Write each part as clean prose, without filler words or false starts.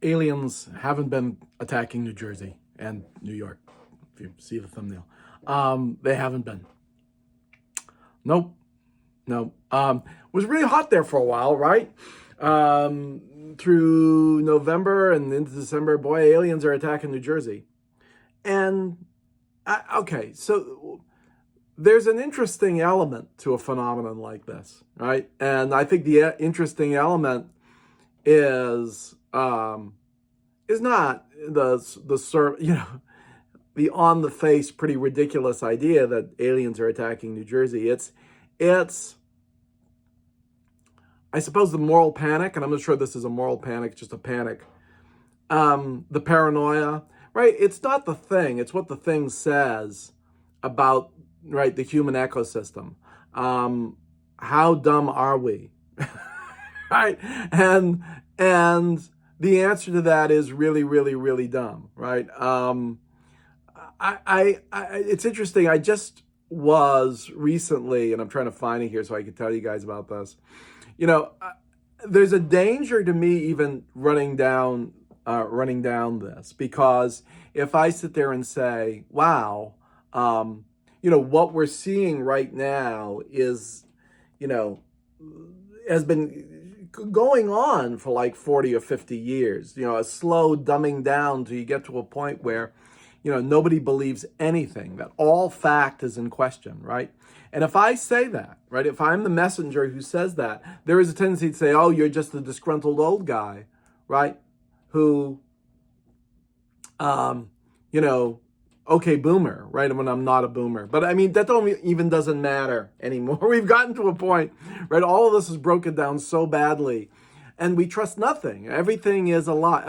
aliens haven't been attacking New Jersey and New York. If you see the thumbnail, they haven't been. Nope, no. It was really hot there for a while, right? Through November and into December, boy, aliens are attacking New Jersey. And okay, so there's an interesting element to a phenomenon like this, right? And I think the interesting element is not the on the face pretty ridiculous idea that aliens are attacking New Jersey. It's I suppose the moral panic, and I'm not sure this is a moral panic, just a panic. The paranoia, right? It's not the thing; it's what the thing says about, right, the human ecosystem. How dumb are we, right? And the answer to that is really, really, really dumb, right? It's interesting. I just was recently, and I'm trying to find it here so I can tell you guys about this. You know, there's a danger to me even running down this, because if I sit there and say, "Wow, what we're seeing right now is, has been going on for like 40 or 50 years, a slow dumbing down till you get to a point where, nobody believes anything, that all fact is in question, right?" And if I say that, right, if I'm the messenger who says that, there is a tendency to say, "Oh, you're just a disgruntled old guy," right, who, okay, boomer, right, when I'm not a boomer. But I mean, that doesn't matter anymore. We've gotten to a point, right, all of this is broken down so badly, and we trust nothing. Everything is a lie.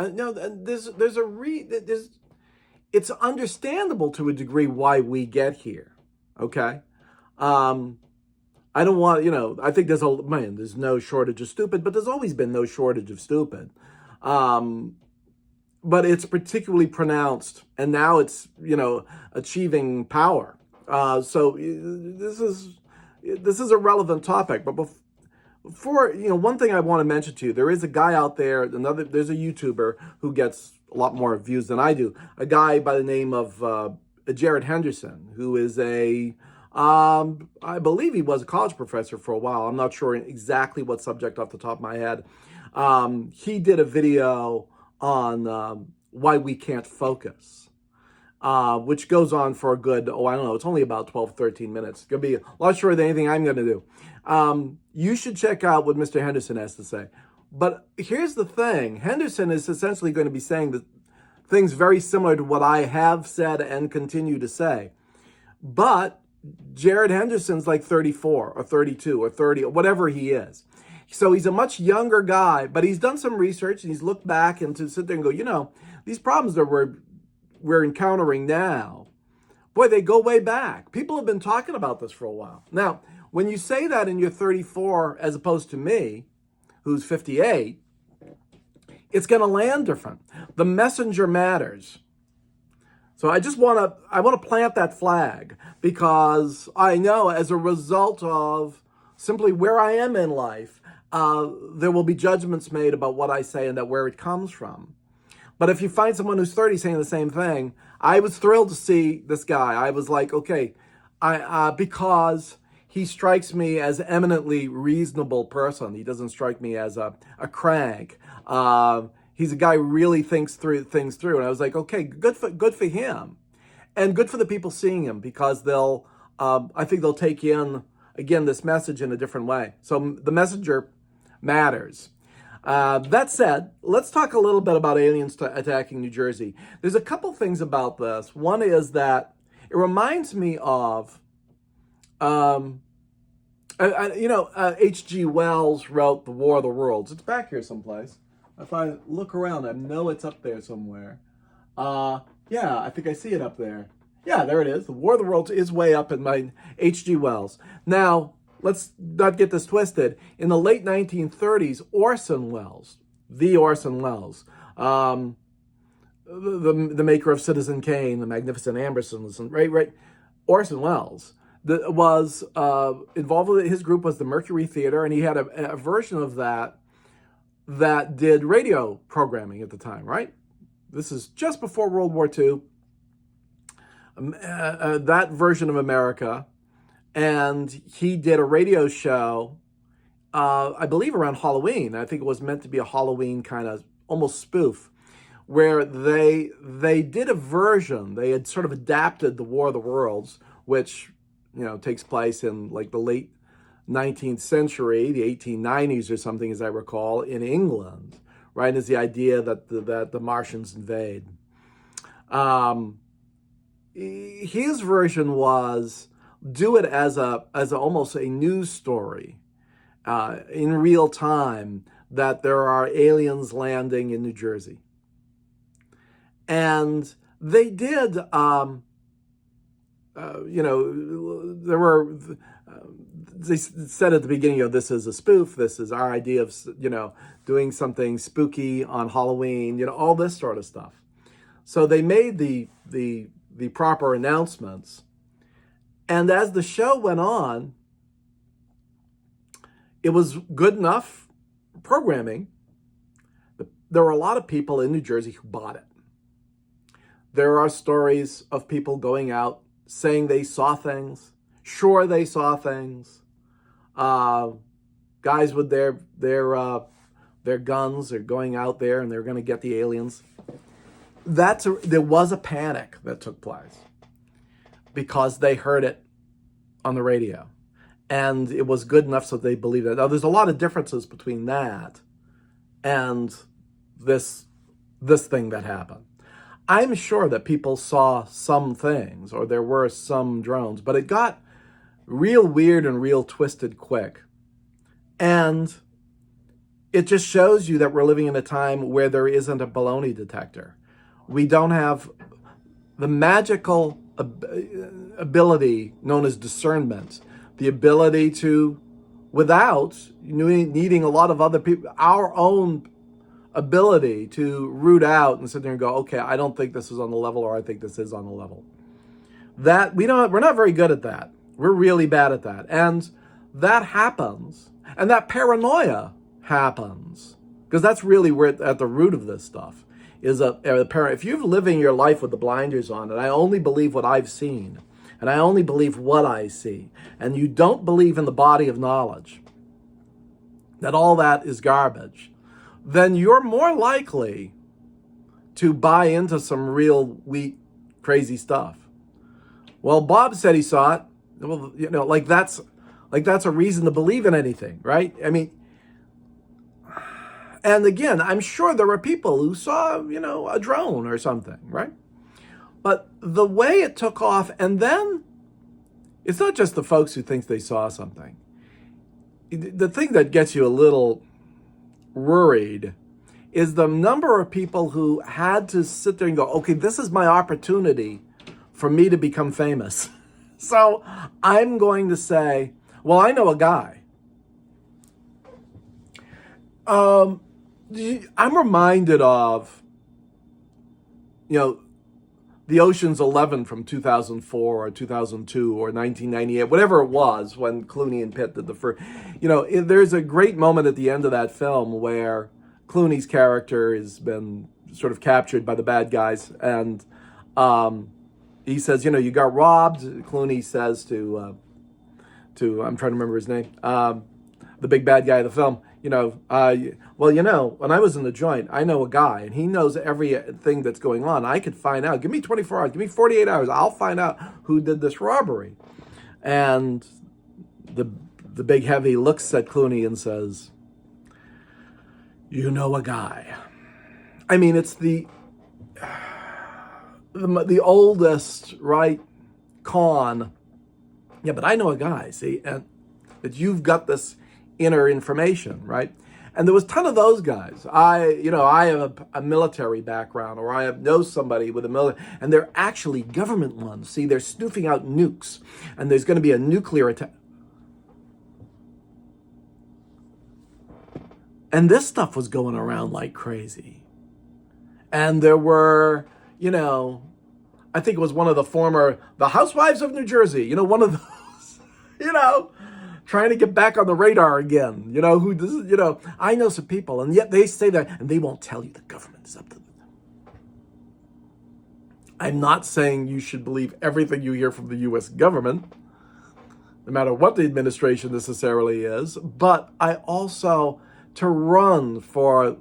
It's understandable to a degree why we get here, okay? I don't want, I think there's no shortage of stupid, but there's always been no shortage of stupid. But it's particularly pronounced, and now it's, achieving power. So this is a relevant topic. But before, one thing I want to mention to you, there is a guy out there, there's a YouTuber who gets a lot more views than I do, a guy by the name of Jared Henderson, who is I believe he was a college professor for a while. I'm not sure exactly what subject off the top of my head. He did a video on why we can't focus, which goes on for a good, I don't know, it's only about 12, 13 minutes. It's going to be a lot shorter than anything I'm going to do. You should check out what Mr. Henderson has to say. But here's the thing. Henderson is essentially going to be saying that things very similar to what I have said and continue to say. But Jared Henderson's like 34 or 32 or 30 or whatever he is. So he's a much younger guy, but he's done some research and he's looked back and to sit there and go, these problems that we're encountering now, boy, they go way back. People have been talking about this for a while. Now, when you say that and you're 34 as opposed to me, who's 58, it's going to land different. The messenger matters. So I want to plant that flag, because I know as a result of simply where I am in life, there will be judgments made about what I say and where it comes from. But if you find someone who's 30 saying the same thing, I was thrilled to see this guy. I was like, okay, because he strikes me as an eminently reasonable person. He doesn't strike me as a crank. He's a guy who really thinks things through. And I was like, okay, good for him. And good for the people seeing him, because I think they'll take in, again, this message in a different way. So the messenger matters. That said, let's talk a little bit about aliens attacking New Jersey. There's a couple things about this. One is that it reminds me of, H.G. Wells wrote The War of the Worlds. It's back here someplace. If I look around, I know it's up there somewhere. Yeah, I think I see it up there. Yeah, there it is. The War of the Worlds is way up in my H.G. Wells. Now, let's not get this twisted. In the late 1930s, Orson Welles, the maker of Citizen Kane, The Magnificent Ambersons, right, Orson Welles, was involved with, his group was the Mercury Theater, and he had a version of that that did radio programming at the time, right? This is just before World War II, that version of America. And he did a radio show, I believe around Halloween. I think it was meant to be a Halloween kind of almost spoof, where they did a version. They had sort of adapted the War of the Worlds, which, takes place in like the late 19th century, the 1890s or something, as I recall, in England, right? Is the idea that the Martians invade. His version was do it as almost a news story in real time, that there are aliens landing in New Jersey. And they did, they said at the beginning, this is a spoof. This is our idea of, doing something spooky on Halloween, all this sort of stuff. So they made the proper announcements. And as the show went on, it was good enough programming. There were a lot of people in New Jersey who bought it. There are stories of people going out saying they saw things. Sure, they saw things. Guys with their guns are going out there and they're going to get the aliens. There was a panic that took place because they heard it on the radio, and it was good enough so they believed it. Now, there's a lot of differences between that and this thing that happened. I'm sure that people saw some things, or there were some drones, but it got real weird and real twisted quick. And it just shows you that we're living in a time where there isn't a baloney detector. We don't have the magical ability known as discernment, the ability to, without needing a lot of other people, our own ability to root out and sit there and go, okay, I don't think this is on the level, or I think this is on the level. That we're not very good at that. We're really bad at that. And that happens. And that paranoia happens. Because that's really where at the root of this stuff is if you're living your life with the blinders on, and I only believe what I've seen, and I only believe what I see, and you don't believe in the body of knowledge, that all that is garbage, then you're more likely to buy into some real weak, crazy stuff. Well, Bob said he saw it. Well, that's a reason to believe in anything, right? I mean, and again, I'm sure there were people who saw, a drone or something, right? But the way it took off, and then it's not just the folks who think they saw something. The thing that gets you a little worried is the number of people who had to sit there and go, okay, this is my opportunity for me to become famous. So I'm going to say, well, I know a guy. I'm reminded of, the Ocean's 11 from 2004 or 2002 or 1998, whatever it was, when Clooney and Pitt did the first. There's a great moment at the end of that film where Clooney's character has been sort of captured by the bad guys, and he says, you got robbed. Clooney says to I'm trying to remember his name, the big bad guy of the film, when I was in the joint, I know a guy, and he knows everything that's going on. I could find out. Give me 24 hours. Give me 48 hours. I'll find out who did this robbery. And the big heavy looks at Clooney and says, you know a guy. I mean, it's the oldest, right, con. Yeah, but I know a guy, see, and that you've got this inner information, right? And there was a ton of those guys. I have a military background, or I know somebody with a military, and they're actually government ones. See, they're snooping out nukes, and there's going to be a nuclear attack. And this stuff was going around like crazy. And there were, I think it was one of the Housewives of New Jersey, one of those, trying to get back on the radar again. I know some people, and yet they say that, and they won't tell you the government is up to them. I'm not saying you should believe everything you hear from the U.S. government, no matter what the administration necessarily is, but I also, to run for,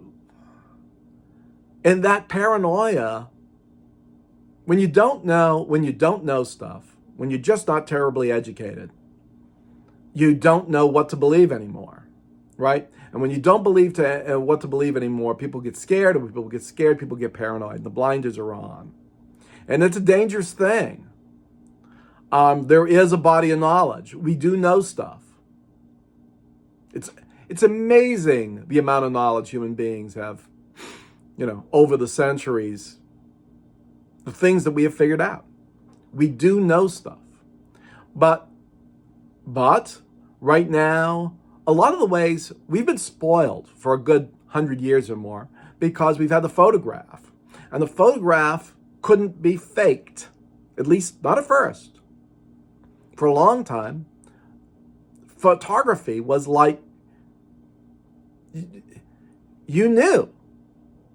in that paranoia, when you don't know stuff, when you're just not terribly educated, you don't know what to believe anymore, right? And when you don't believe what to believe anymore, people get scared, and when people get scared, people get paranoid, and the blinders are on. And it's a dangerous thing. There is a body of knowledge. We do know stuff. It's amazing the amount of knowledge human beings have, over the centuries, the things that we have figured out. We do know stuff. But right now, a lot of the ways we've been spoiled for a good 100 years or more because we've had the photograph. And the photograph couldn't be faked, at least not at first. For a long time, photography was like, you knew.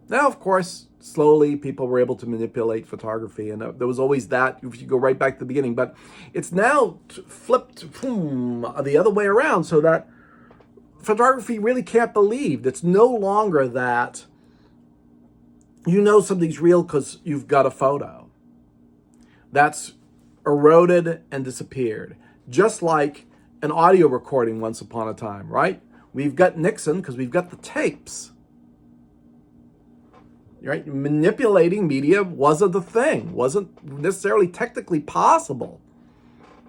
Now, of course, slowly people were able to manipulate photography, and there was always that, if you go right back to the beginning, but it's now flipped the other way around, so that photography really can't believe. It's no longer that something's real because you've got a photo. That's eroded and disappeared. Just like an audio recording once upon a time, right? We've got Nixon because we've got the tapes. Right? Manipulating media wasn't the thing, wasn't necessarily technically possible.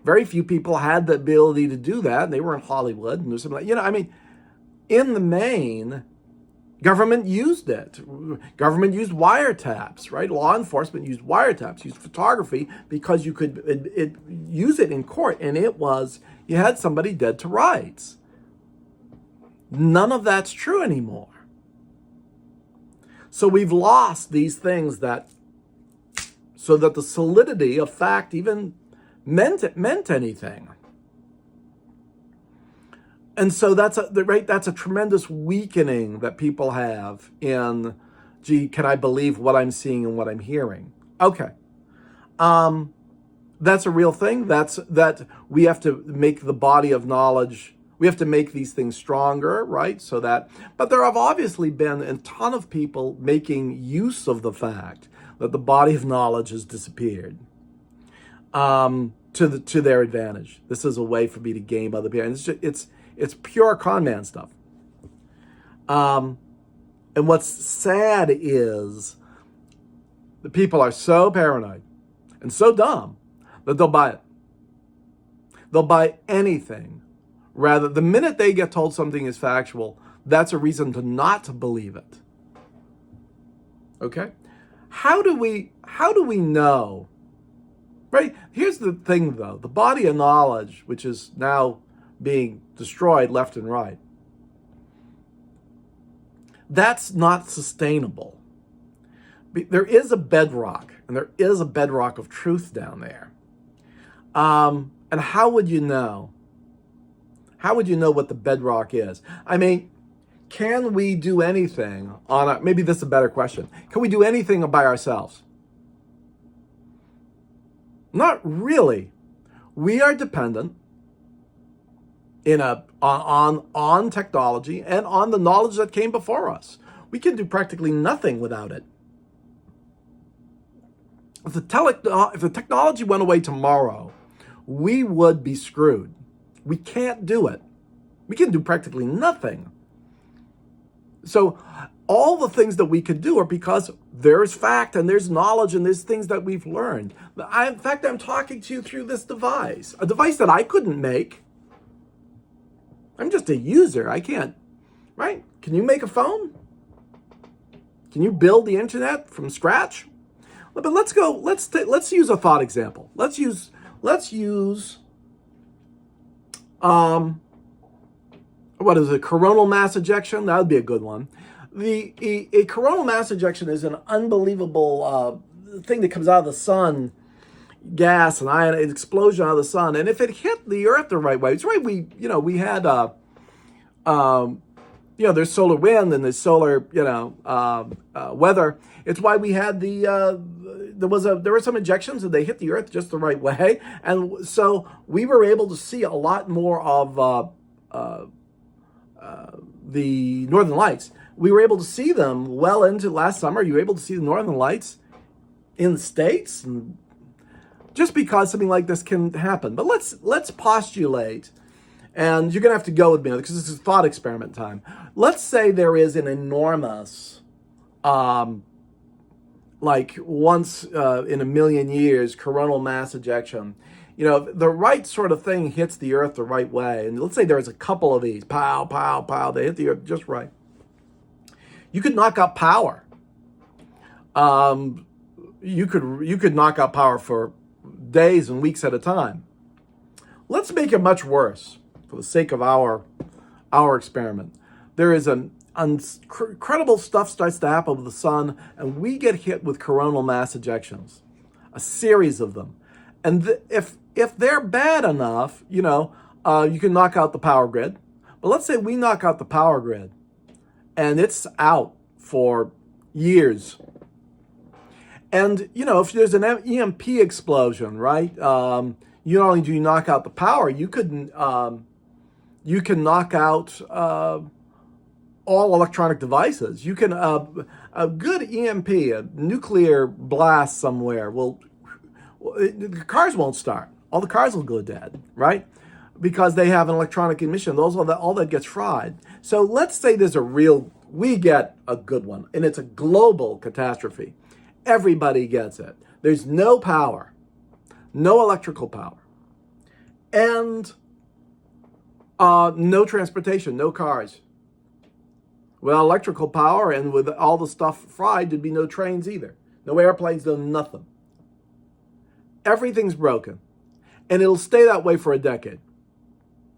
Very few people had the ability to do that, and they were in Hollywood and there's something like, in the main, government used it. Government used wiretaps, right? Law enforcement used wiretaps, used photography because you could use it in court, and you had somebody dead to rights. None of that's true anymore. So we've lost these things so that the solidity of fact even meant anything. And so that's a tremendous weakening that people have in, can I believe what I'm seeing and what I'm hearing? Okay. That's a real thing. That we have to make the body of knowledge, we have to make these things stronger, right? But there have obviously been a ton of people making use of the fact that the body of knowledge has disappeared to their advantage. This is a way for me to game other people. And it's pure con man stuff. And what's sad is the people are so paranoid and so dumb that they'll buy it. They'll buy anything. Rather, the minute they get told something is factual, that's a reason to not believe it. Okay? How do we know? Right? Here's the thing, though. The body of knowledge, which is now being destroyed left and right, that's not sustainable. There is a bedrock, and there is a bedrock of truth down there. And how would you know? How would you know what the bedrock is? I mean, can we do anything maybe this is a better question. Can we do anything by ourselves? Not really. We are dependent on technology and on the knowledge that came before us. We can do practically nothing without it. If the technology went away tomorrow, we would be screwed. We can't do it. We can do practically nothing. So all the things that we could do are because there's fact and there's knowledge and there's things that we've learned. In fact, I'm talking to you through this device, a device that I couldn't make. I'm just a user. I can't, right? Can you make a phone? Can you build the internet from scratch? But let's use a thought example. Let's use what is it? Coronal mass ejection? That would be a good one. A coronal mass ejection is an unbelievable thing that comes out of the sun. gas and ion explosion out of the sun, and if it hit the Earth the right way, it's right. We had there's solar wind and there's solar weather. It's why we had there were some injections and they hit the Earth just the right way, and so we were able to see a lot more of the Northern Lights. We were able to see them well into last summer. You were able to see the Northern Lights in the States, and just because something like this can happen. But let's postulate, and you're going to have to go with me because this is thought experiment time. Let's say there is an enormous, like once in a million years, coronal mass ejection. The right sort of thing hits the Earth the right way. And let's say there's a couple of these, pow, pow, pow, they hit the Earth just right. You could knock out power. You could knock out power for days and weeks at a time. Let's make it much worse for the sake of our experiment. There is an incredible stuff starts to happen with the sun, and we get hit with coronal mass ejections, a series of them. And if they're bad enough, you can knock out the power grid. But let's say we knock out the power grid, and it's out for years. And, if there's an EMP explosion, right, you not only do you knock out the power, you can knock out all electronic devices. You can, a good EMP, a nuclear blast somewhere, the cars won't start. All the cars will go dead, right? Because they have an electronic emission. All that gets fried. So let's say we get a good one, and it's a global catastrophe. Everybody gets it. There's no power, no electrical power, and no transportation, no cars. Without electrical power and with all the stuff fried, there'd be no trains either. No airplanes, no nothing. Everything's broken. And it'll stay that way for a decade.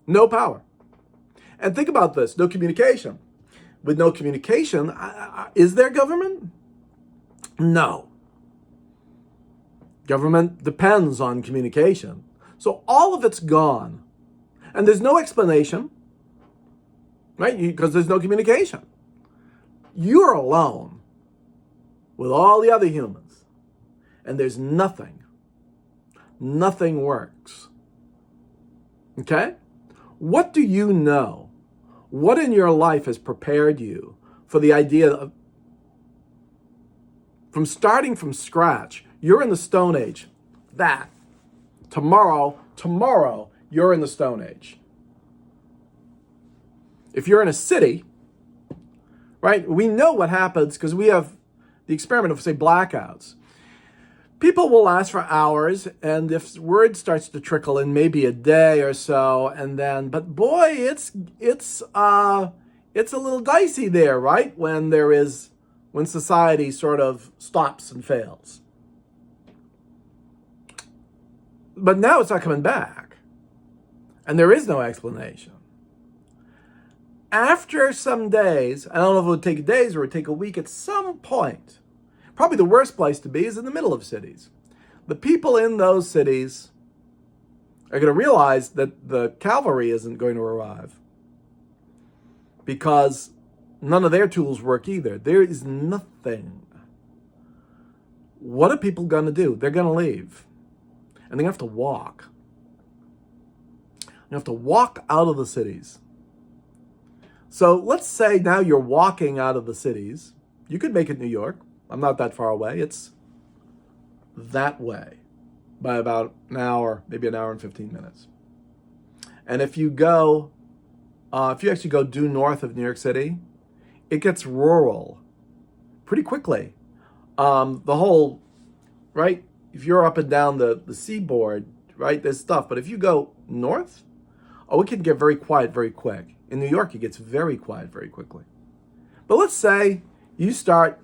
No power. And think about this, no communication. With no communication, is there government? No. Government depends on communication. So all of it's gone. And there's no explanation, right? Because there's no communication. You're alone with all the other humans. And there's nothing. Nothing works. Okay? What do you know? What in your life has prepared you for the idea of from starting from scratch? You're in the Stone Age. Tomorrow, you're in the Stone Age. If you're in a city, right, we know what happens because we have the experiment of, say, blackouts. People will last for hours, and if word starts to trickle in, maybe a day or so, and then, but boy, it's a little dicey there, right? When society sort of stops and fails. But now it's not coming back, and there is no explanation. After some days, I don't know if it would take days or it would take a week, at some point, probably the worst place to be is in the middle of cities. The people in those cities are going to realize that the cavalry isn't going to arrive because none of their tools work either. There is nothing. What are people going to do? They're going to leave. And they have to walk. You have to walk out of the cities. So let's say now you're walking out of the cities. You could make it New York. I'm not that far away. It's that way by about an hour, maybe an hour and 15 minutes. And if you actually go due north of New York City, it gets rural pretty quickly. Right? If you're up and down the seaboard, right, there's stuff. But if you go north, it can get very quiet very quick. In New York, it gets very quiet very quickly. But let's say you start,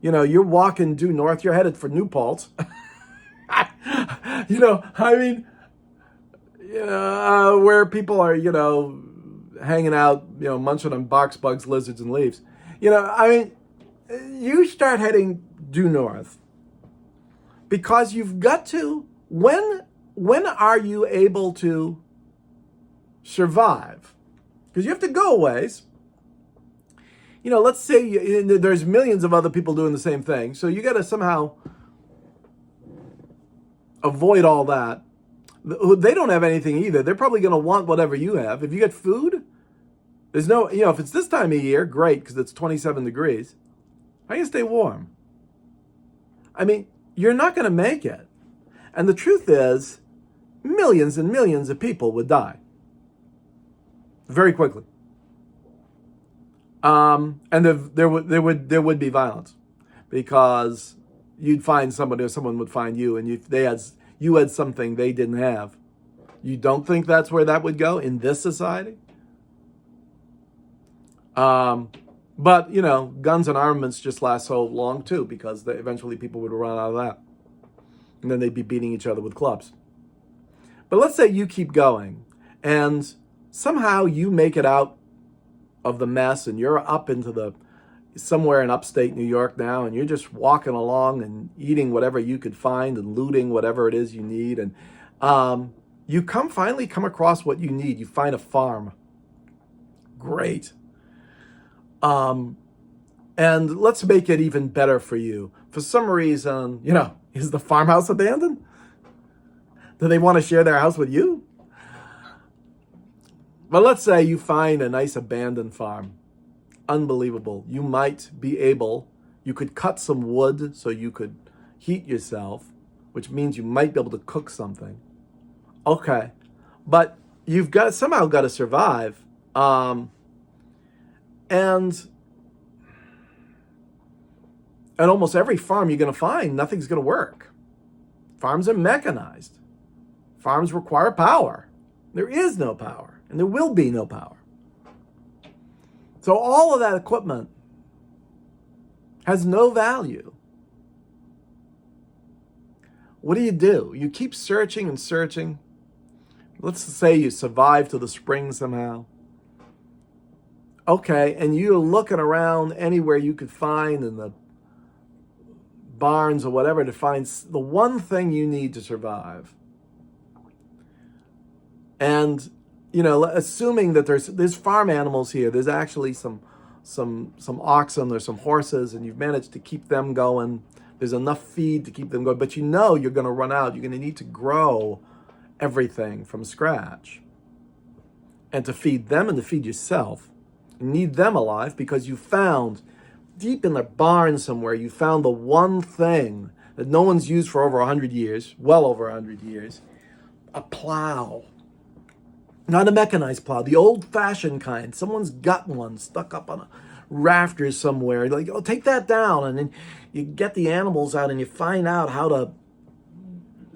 you're walking due north, you're headed for New Paltz. Where people are, hanging out, munching on box bugs, lizards, and leaves. You start heading due north because you've got to when are you able to survive? Because you have to go a ways. Let's say there's millions of other people doing the same thing. So you got to somehow avoid all that. They don't have anything either. They're probably going to want whatever you have. If you get food, there's no, if it's this time of year, great, because it's 27 degrees. How are you going to stay warm? I mean, you're not going to make it. And the truth is, millions and millions of people would die very quickly. And there would be violence, because you'd find somebody, or someone would find you, and you had something they didn't have. You don't think that's where that would go in this society? But guns and armaments just last so long too, because eventually people would run out of that, and then they'd be beating each other with clubs. But let's say you keep going, and somehow you make it out of the mess, and you're up into somewhere in upstate New York now, and you're just walking along and eating whatever you could find and looting whatever it is you need, and you finally come across what you need. You find a farm. Great. And let's make it even better for you. For some reason, is the farmhouse abandoned? Do they want to share their house with you? But let's say you find a nice abandoned farm. Unbelievable. You could cut some wood so you could heat yourself, which means you might be able to cook something. Okay. But you've somehow got to survive. And almost every farm you're going to find, nothing's going to work. Farms are mechanized. Farms require power. There is no power. And there will be no power. So all of that equipment has no value. What do? You keep searching and searching. Let's say you survive to the spring somehow. Okay, and you're looking around anywhere you could find, in the barns or whatever, to find the one thing you need to survive. And assuming that there's farm animals here, there's actually some oxen, there's some horses, and you've managed to keep them going. There's enough feed to keep them going, but you're going to run out. You're going to need to grow everything from scratch. And to feed them and to feed yourself, you need them alive, because you found, deep in the barn somewhere, you found the one thing that no one's used for over 100 years, well over 100 years, a plow. Not a mechanized plow, the old-fashioned kind. Someone's got one stuck up on a rafter somewhere. Like, take that down. And then you get the animals out and you find out how to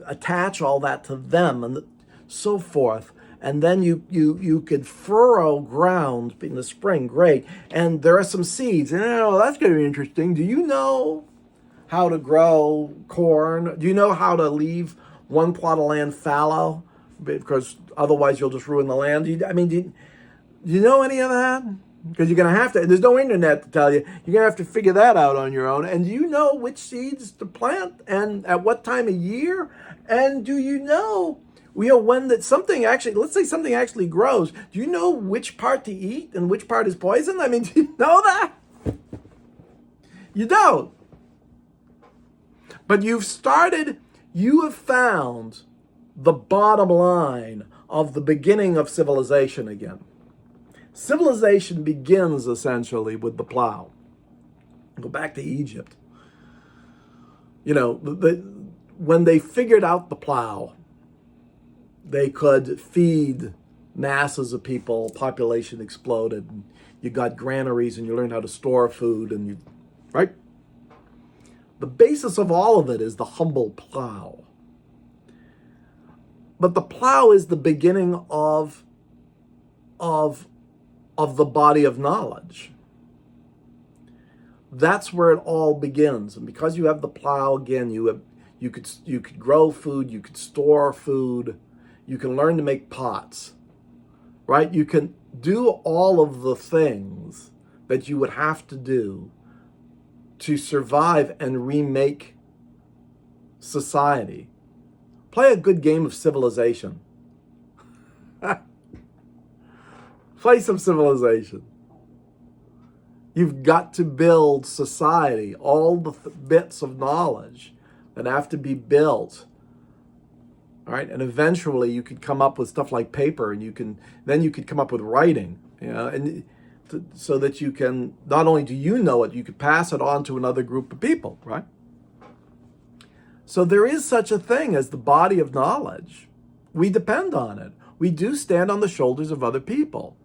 attach all that to them and so forth. And then you could furrow ground in the spring. Great. And there are some seeds. And that's going to be interesting. Do you know how to grow corn? Do you know how to leave one plot of land fallow? Because otherwise you'll just ruin the land. Do you know any of that? Because you're going to have to. There's no internet to tell you. You're going to have to figure that out on your own. And do you know which seeds to plant and at what time of year? And do you know, when that something actually, let's say something actually grows, do you know which part to eat and which part is poison? Do you know that? You don't. But you have found the bottom line of the beginning of civilization again. Civilization begins essentially with the plow. Go back to Egypt. When they figured out the plow, they could feed masses of people, population exploded, and you got granaries and you learned how to store food, right? The basis of all of it is the humble plow. But the plow is the beginning of the body of knowledge. That's where it all begins. And because you have the plow, again, you could grow food, you could store food, you can learn to make pots, right? You can do all of the things that you would have to do to survive and remake society Play a good game of civilization. Play some civilization. You've got to build society, all the bits of knowledge that have to be built. All right, and eventually you could come up with stuff like paper, and then you could come up with writing, and so that you can, not only do you know it, you could pass it on to another group of people, right? So there is such a thing as the body of knowledge. We depend on it. We do stand on the shoulders of other people.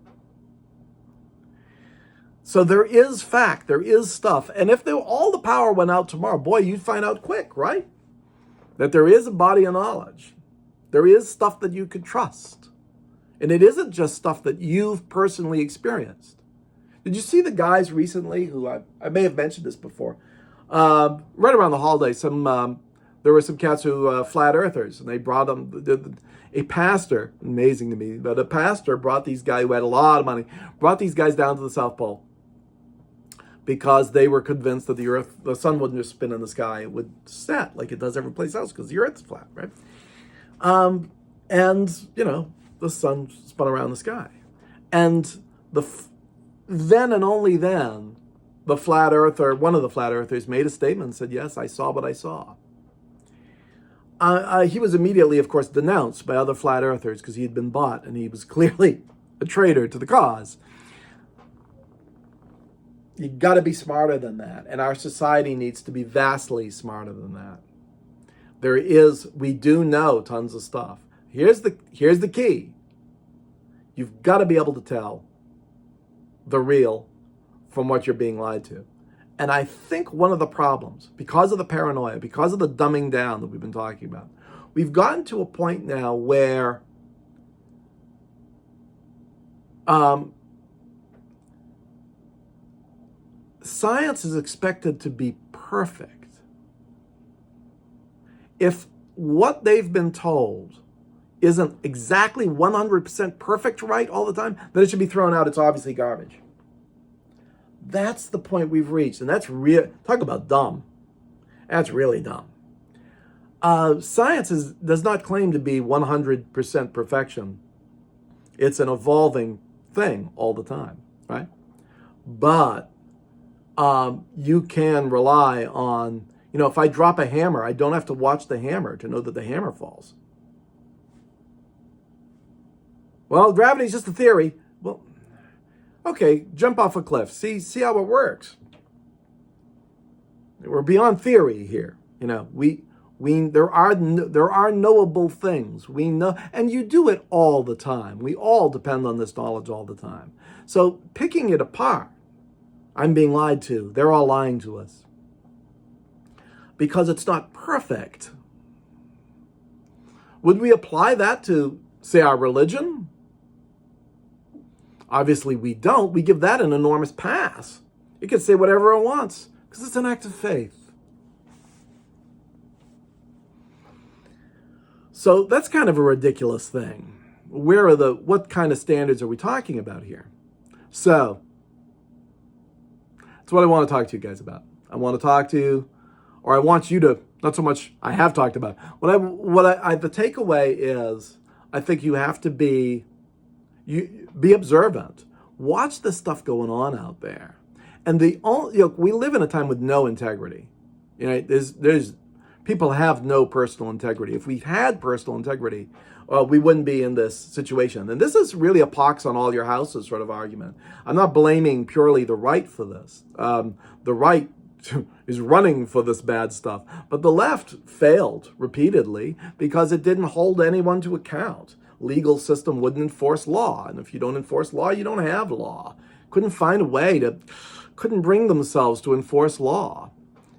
So there is fact, there is stuff. And if all the power went out tomorrow, boy, you'd find out quick, right? That there is a body of knowledge. There is stuff that you could trust. And it isn't just stuff that you've personally experienced. Did you see the guys recently who, I may have mentioned this before, right around the holidays, there were some cats who, flat earthers, and they brought them, a pastor, amazing to me, but a pastor brought these guys who had a lot of money, brought these guys down to the South Pole because they were convinced that the sun wouldn't just spin in the sky, it would set like it does every place else because the earth's flat, right? And, the sun spun around the sky. And then and only then, one of the flat earthers made a statement and said, yes, I saw what I saw. He was immediately, of course, denounced by other flat earthers because he had been bought and he was clearly a traitor to the cause. You got to be smarter than that. And our society needs to be vastly smarter than that. We do know tons of stuff. Here's the key. You've got to be able to tell the real from what you're being lied to. And I think one of the problems, because of the paranoia, because of the dumbing down that we've been talking about, we've gotten to a point now where science is expected to be perfect. If what they've been told isn't exactly 100% perfect right all the time, then it should be thrown out. It's obviously garbage. That's the point we've reached, and that's real. Talk about dumb. That's really dumb. Science does not claim to be 100% perfection. It's an evolving thing all the time, right? But you can rely on, if I drop a hammer, I don't have to watch the hammer to know that the hammer falls. Well, gravity's just a theory. Well, okay, jump off a cliff. See how it works. We're beyond theory here. There are knowable things. We know, and you do it all the time. We all depend on this knowledge all the time. So picking it apart, I'm being lied to. They're all lying to us. Because it's not perfect. Would we apply that to, say, our religion? Obviously we don't. We give that an enormous pass. It can say whatever it wants because it's an act of faith. So that's kind of a ridiculous thing. What kind of standards are we talking about here? So that's what I want to talk to you guys about. I want to talk to you, or I want you to, not so much I have talked about. The takeaway is, I think you have to be observant. Watch the stuff going on out there. And we live in a time with no integrity. There's people have no personal integrity. If we had personal integrity, we wouldn't be in this situation. And this is really a pox on all your houses sort of argument. I'm not blaming purely the right for this. The right is running for this bad stuff. But the left failed repeatedly because it didn't hold anyone to account. Legal system wouldn't enforce law. And if you don't enforce law, you don't have law. Couldn't bring themselves to enforce law.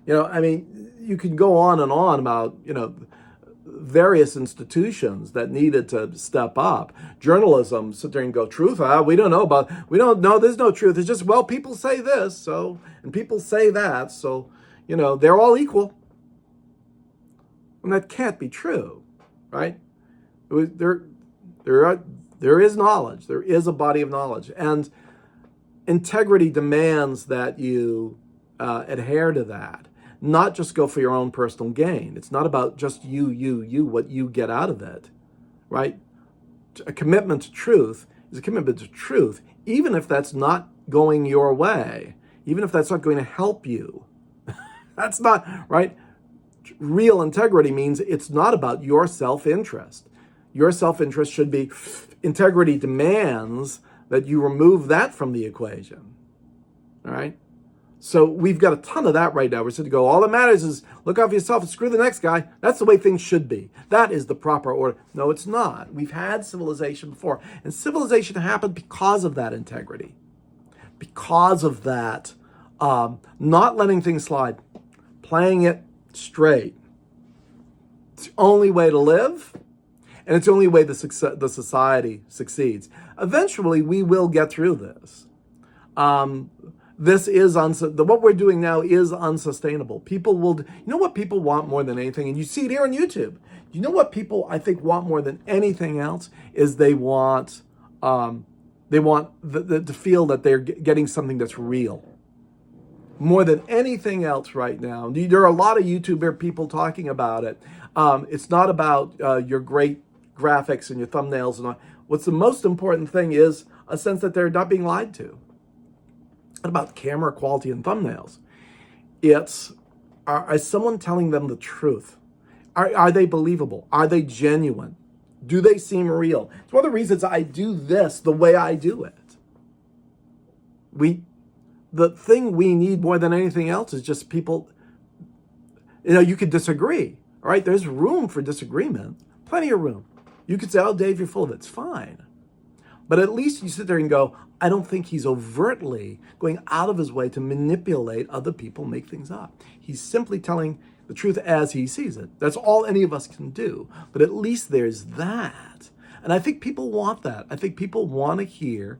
You can go on and on about, various institutions that needed to step up. Journalism sit there and go, truth, we don't know, there's no truth. It's just, well, people say this, and people say that, so, they're all equal. And that can't be true, right? There is knowledge. There is a body of knowledge. And integrity demands that you adhere to that. not just go for your own personal gain. It's not about just you, what you get out of it, right? A commitment to truth is a commitment to truth, even if that's not going your way, even if that's not going to help you. That's not, right? Real integrity means it's not about your self-interest. Your self-interest should be, integrity demands that you remove that from the equation, all right? So we've got a ton of that right now. We're sitting to go, all that matters is look out for yourself and screw the next guy. That's the way things should be. That is the proper order. No, it's not. We've had civilization before. And civilization happened because of that integrity. Because of that, not letting things slide. Playing it straight. It's the only way to live. And it's the only way the society succeeds. Eventually, we will get through this. This is what we're doing now is unsustainable. People will, you know what people want more than anything, and you see it here on YouTube. You know what people I think want more than anything else is they want to feel that they're getting something that's real. More than anything else right now. There are a lot of YouTuber people talking about it. It's not about your great graphics and your thumbnails and all. What's the most important thing is a sense that they're not being lied to. Not about camera quality and thumbnails. It's, is someone telling them the truth? Are they believable? Are they genuine? Do they seem real? It's one of the reasons I do this the way I do it. The thing we need more than anything else is just people, you could disagree, all right? There's room for disagreement, plenty of room. You could say, oh, Dave, you're full of it. It's fine. But at least you sit there and go, I don't think he's overtly going out of his way to manipulate other people, make things up. He's simply telling the truth as he sees it. That's all any of us can do. But at least there's that. And I think people want that. I think people want to hear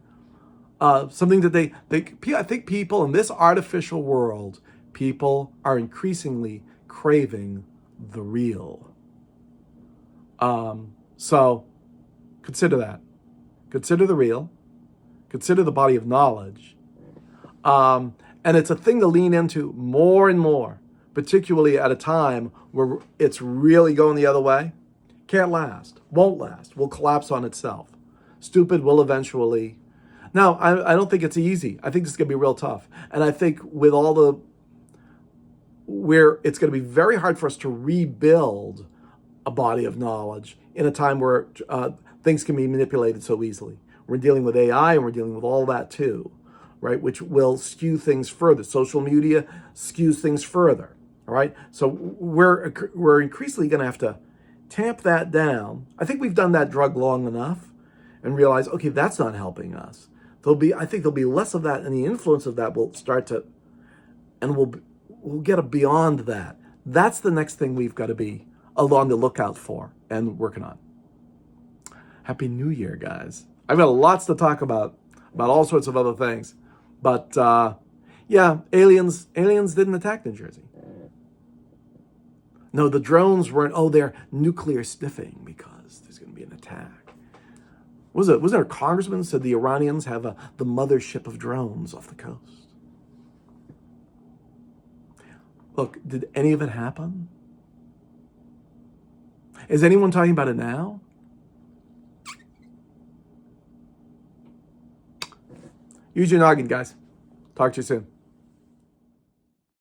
something that I think people in this artificial world, people are increasingly craving the real. So consider that. Consider the real. Consider the body of knowledge. And it's a thing to lean into more and more, particularly at a time where it's really going the other way. Can't last. Won't last. Will collapse on itself. Stupid will eventually. Now, I don't think it's easy. I think it's going to be real tough. And I think with it's going to be very hard for us to rebuild a body of knowledge in a time where things can be manipulated so easily. We're dealing with AI and we're dealing with all that too, right? Which will skew things further. Social media skews things further, all right? So we're increasingly going to have to tamp that down. I think we've done that drug long enough and realize, okay, that's not helping us. I think there'll be less of that, and the influence of that will start to, and we'll get beyond that. That's the next thing we've got to be on the lookout for and working on. Happy New Year, guys. I've got lots to talk about all sorts of other things. But yeah, aliens didn't attack New Jersey. No, the drones weren't, they're nuclear sniffing because there's going to be an attack. Wasn't there a congressman who said the Iranians have the mothership of drones off the coast? Look, did any of it happen? Is anyone talking about it now? Use your noggin, guys. Talk to you soon.